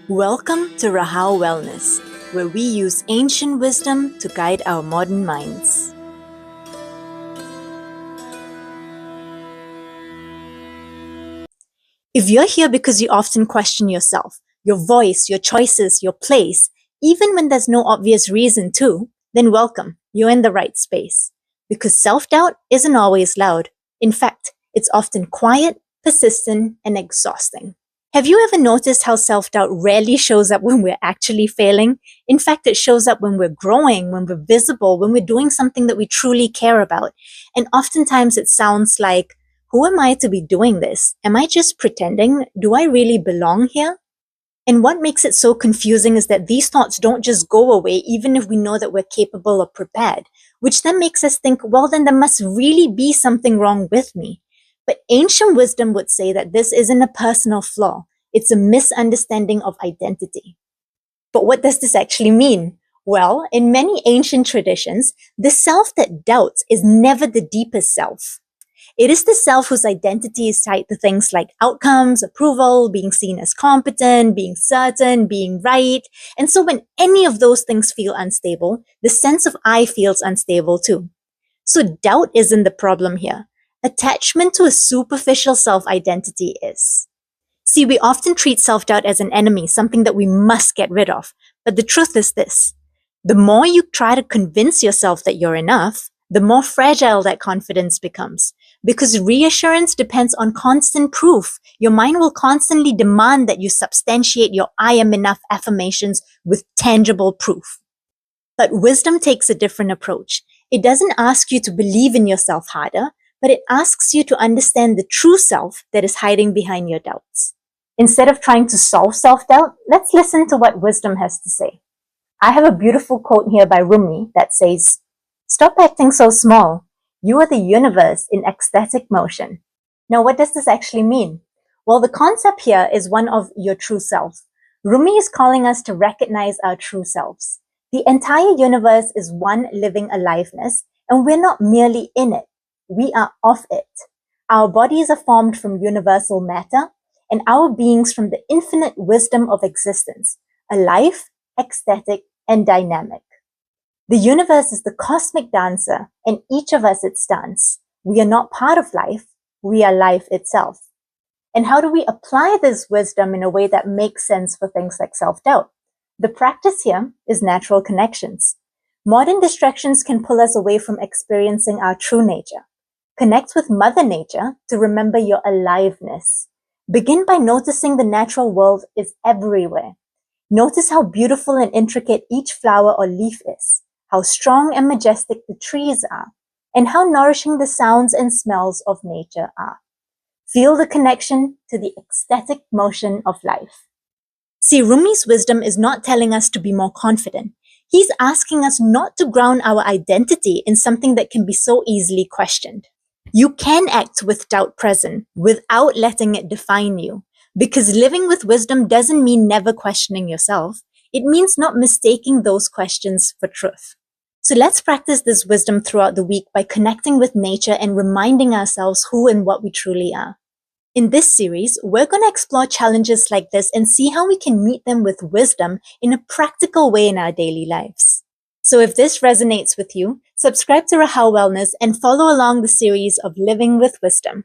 Welcome to Rahao Wellness, where we use ancient wisdom to guide our modern minds. If you're here because you often question yourself, your voice, your choices, your place, even when there's no obvious reason to, then welcome, you're in the right space. Because self-doubt isn't always loud. In fact, it's often quiet, persistent, and exhausting. Have you ever noticed how self-doubt rarely shows up when we're actually failing? In fact, it shows up when we're growing, when we're visible, when we're doing something that we truly care about. And oftentimes it sounds like, who am I to be doing this? Am I just pretending? Do I really belong here? And what makes it so confusing is that these thoughts don't just go away even if we know that we're capable or prepared, which then makes us think, well, then there must really be something wrong with me. But ancient wisdom would say that this isn't a personal flaw. It's a misunderstanding of identity. But what does this actually mean? Well, in many ancient traditions, the self that doubts is never the deepest self. It is the self whose identity is tied to things like outcomes, approval, being seen as competent, being certain, being right. And so when any of those things feel unstable, the sense of I feels unstable too. So doubt isn't the problem here. Attachment to a superficial self-identity is. See, we often treat self-doubt as an enemy, something that we must get rid of. But the truth is this. The more you try to convince yourself that you're enough, the more fragile that confidence becomes. Because reassurance depends on constant proof. Your mind will constantly demand that you substantiate your I am enough affirmations with tangible proof. But wisdom takes a different approach. It doesn't ask you to believe in yourself harder, but it asks you to understand the true self that is hiding behind your doubts. Instead of trying to solve self-doubt, let's listen to what wisdom has to say. I have a beautiful quote here by Rumi that says, "Stop acting so small. You are the universe in ecstatic motion." Now, what does this actually mean? Well, the concept here is one of your true self. Rumi is calling us to recognize our true selves. The entire universe is one living aliveness, and we're not merely in it. We are of it. Our bodies are formed from universal matter, and our beings from the infinite wisdom of existence, alive, ecstatic, and dynamic. The universe is the cosmic dancer, and each of us its dance. We are not part of life, we are life itself. And how do we apply this wisdom in a way that makes sense for things like self-doubt? The practice here is natural connections. Modern distractions can pull us away from experiencing our true nature. Connect with Mother Nature to remember your aliveness. Begin by noticing the natural world is everywhere. Notice how beautiful and intricate each flower or leaf is, how strong and majestic the trees are, and how nourishing the sounds and smells of nature are. Feel the connection to the ecstatic motion of life. See, Rumi's wisdom is not telling us to be more confident. He's asking us not to ground our identity in something that can be so easily questioned. You can act with doubt present without letting it define you. Because living with wisdom doesn't mean never questioning yourself. It means not mistaking those questions for truth. So let's practice this wisdom throughout the week by connecting with nature and reminding ourselves who and what we truly are. In this series, we're going to explore challenges like this and see how we can meet them with wisdom in a practical way in our daily lives. So if this resonates with you, subscribe to Rahao Wellness and follow along the series of Living with Wisdom.